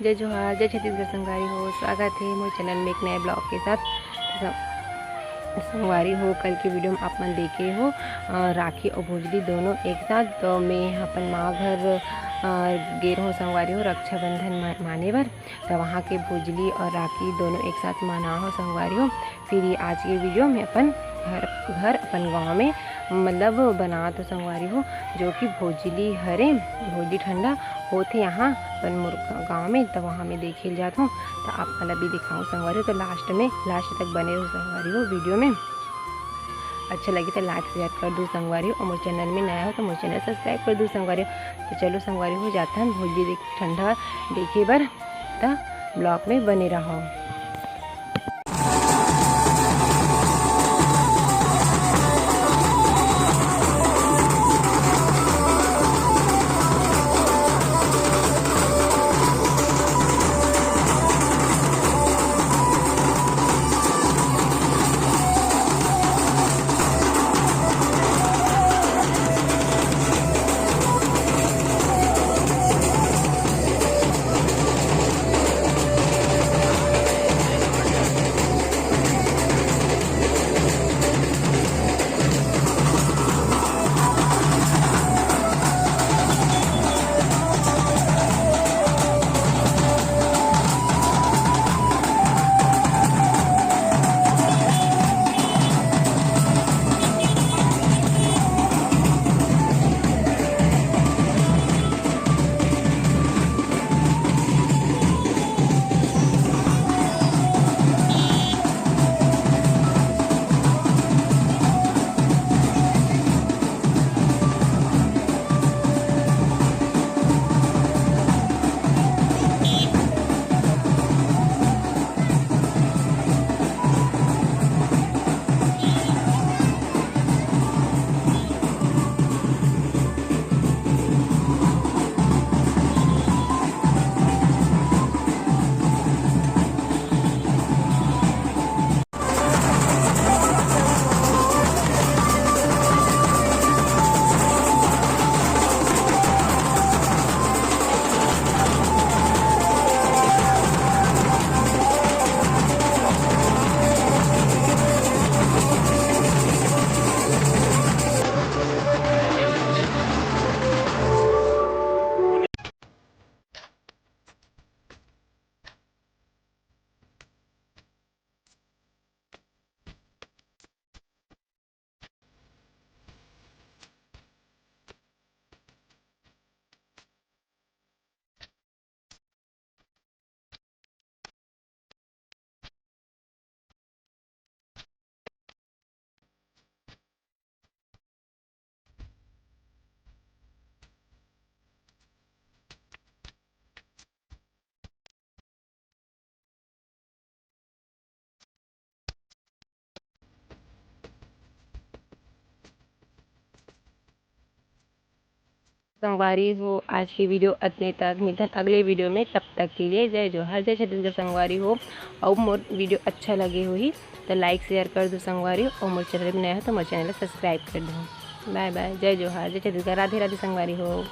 जय जोहार, जय छत्तीसगढ़ संगवारी हो। स्वागत है मोर चैनल में एक नए ब्लॉग के साथ। संगवारी हो, कल की वीडियो में आप मन देखे हो राखी और भोजली दोनों एक साथ। तो मैं अपन माँ घर गे रहा हूँ संगवारी हो रक्षाबंधन माने बर। तो वहाँ के भोजली और राखी दोनों एक साथ मना हो संगवारी हो। फिर ये आज की वीडियो में अपन घर अपन गाँव में मतलब बना तो संगवारी हो, जो कि भोजली हरे भोजली ठंडा होते यहाँ अपन मोर गाँव में। तो वहाँ मैं देखे जाता हूँ, तो आप मतलब भी दिखाऊँ संगवारी हो। तो लास्ट तक बने रहो संगवारी हो। वीडियो में अच्छा लगे तो लाइक शेयर कर दूँ संगवारी हो, और मोर चैनल में नया हो तो मोर चैनल सब्सक्राइब कर दूँ संगवारी हो। तो चलो संगवारी हो जाता है भोजली ठंडा देखे बर, तो ब्लॉग में बने रहो। संगवारी हो, आज की वीडियो इतने तक। मिलते हैं अगले वीडियो में, तब तक के लिए जय जोहार, जय छत्तीसगढ़ संगवारी हो। और मोर वीडियो अच्छा लगे हुई तो लाइक शेयर कर दो संगवारी हो, और मोर चैनल में नया हो तो मोर चैनल सब्सक्राइब कर दो। बाय बाय, जय जोहार, जय छत्तीसगढ़, राधे राधे संगवारी हो।